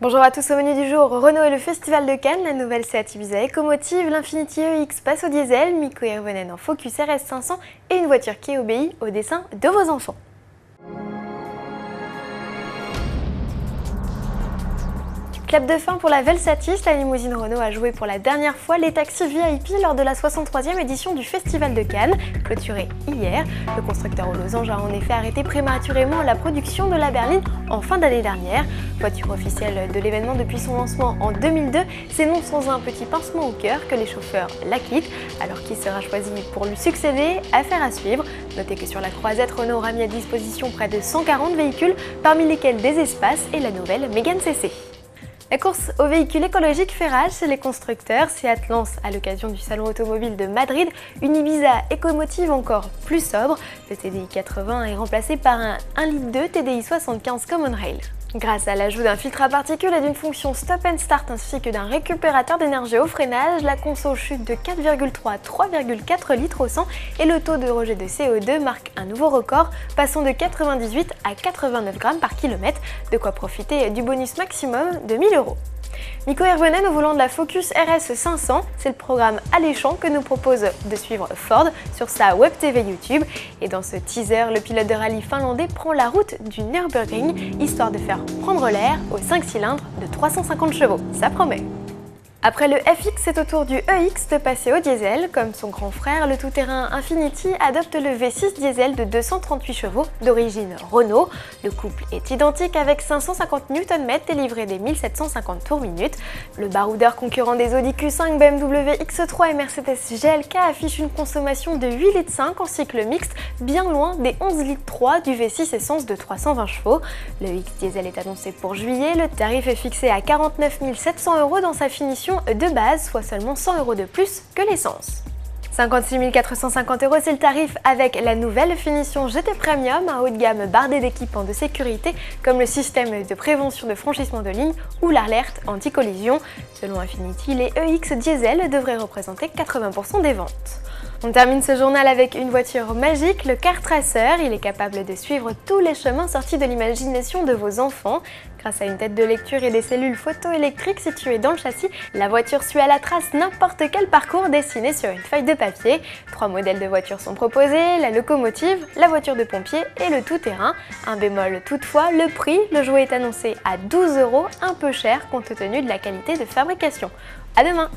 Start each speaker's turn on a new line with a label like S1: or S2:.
S1: Bonjour à tous, au menu du jour, Renault et le Festival de Cannes, la nouvelle Seat Ibiza Ecomotive, l'Infiniti EX passe au diesel, Mikko Hirvonen en Focus RS 500 et une voiture qui obéit au dessein de vos enfants. Clap de fin pour la Velsatis, la limousine Renault a joué pour la dernière fois les taxis VIP lors de la 63e édition du Festival de Cannes, clôturée hier. Le constructeur aux losanges a en effet arrêté prématurément la production de la berline en fin d'année dernière. Voiture officielle de l'événement depuis son lancement en 2002, c'est non sans un petit pincement au cœur que les chauffeurs la quittent. Alors qui sera choisi pour lui succéder? Affaire à suivre. Notez que sur la croisette, Renault aura mis à disposition près de 140 véhicules, parmi lesquels des espaces et la nouvelle Mégane CC. La course aux véhicules écologiques fait rage chez les constructeurs. Seat lance à l'occasion du salon automobile de Madrid une Ibiza Ecomotive encore plus sobre. Le TDI 80 est remplacé par un 1,2 litre TDI 75 Common Rail. Grâce à l'ajout d'un filtre à particules et d'une fonction stop and start ainsi que d'un récupérateur d'énergie au freinage, la conso chute de 4,3 à 3,4 litres au 100 et le taux de rejet de CO2 marque un nouveau record, passant de 98 à 89 grammes par kilomètre, de quoi profiter du bonus maximum de 1000 €. Mikko Hirvonen au volant de la Focus RS 500, c'est le programme alléchant que nous propose de suivre Ford sur sa Web TV YouTube. Et dans ce teaser, le pilote de rallye finlandais prend la route du Nürburgring, histoire de faire prendre l'air aux 5 cylindres de 350 chevaux. Ça promet! Après le FX, c'est au tour du EX de passer au diesel. Comme son grand frère, le tout-terrain Infiniti adopte le V6 diesel de 238 chevaux d'origine Renault. Le couple est identique avec 550 Nm délivré des 1750 tours minute. Le baroudeur concurrent des Audi Q5, BMW X3 et Mercedes GLK affiche une consommation de 8,5 litres en cycle mixte, bien loin des 11,3 litres du V6 essence de 320 chevaux. Le X diesel est annoncé pour juillet, le tarif est fixé à 49 700 € dans sa finition de base, soit seulement 100 € de plus que l'essence. 56 450 €, c'est le tarif avec la nouvelle finition GT Premium, un haut de gamme bardé d'équipements de sécurité comme le système de prévention de franchissement de ligne ou l'alerte anti-collision. Selon Infiniti, les EX diesel devraient représenter 80% des ventes. On termine ce journal avec une voiture magique, le Car Tracer. Il est capable de suivre tous les chemins sortis de l'imagination de vos enfants. Grâce à une tête de lecture et des cellules photoélectriques situées dans le châssis, la voiture suit à la trace n'importe quel parcours dessiné sur une feuille de papier. 3 modèles de voitures sont proposés, la locomotive, la voiture de pompier et le tout-terrain. Un bémol toutefois, le prix. Le jouet est annoncé à 12 €, un peu cher compte tenu de la qualité de fabrication. À demain!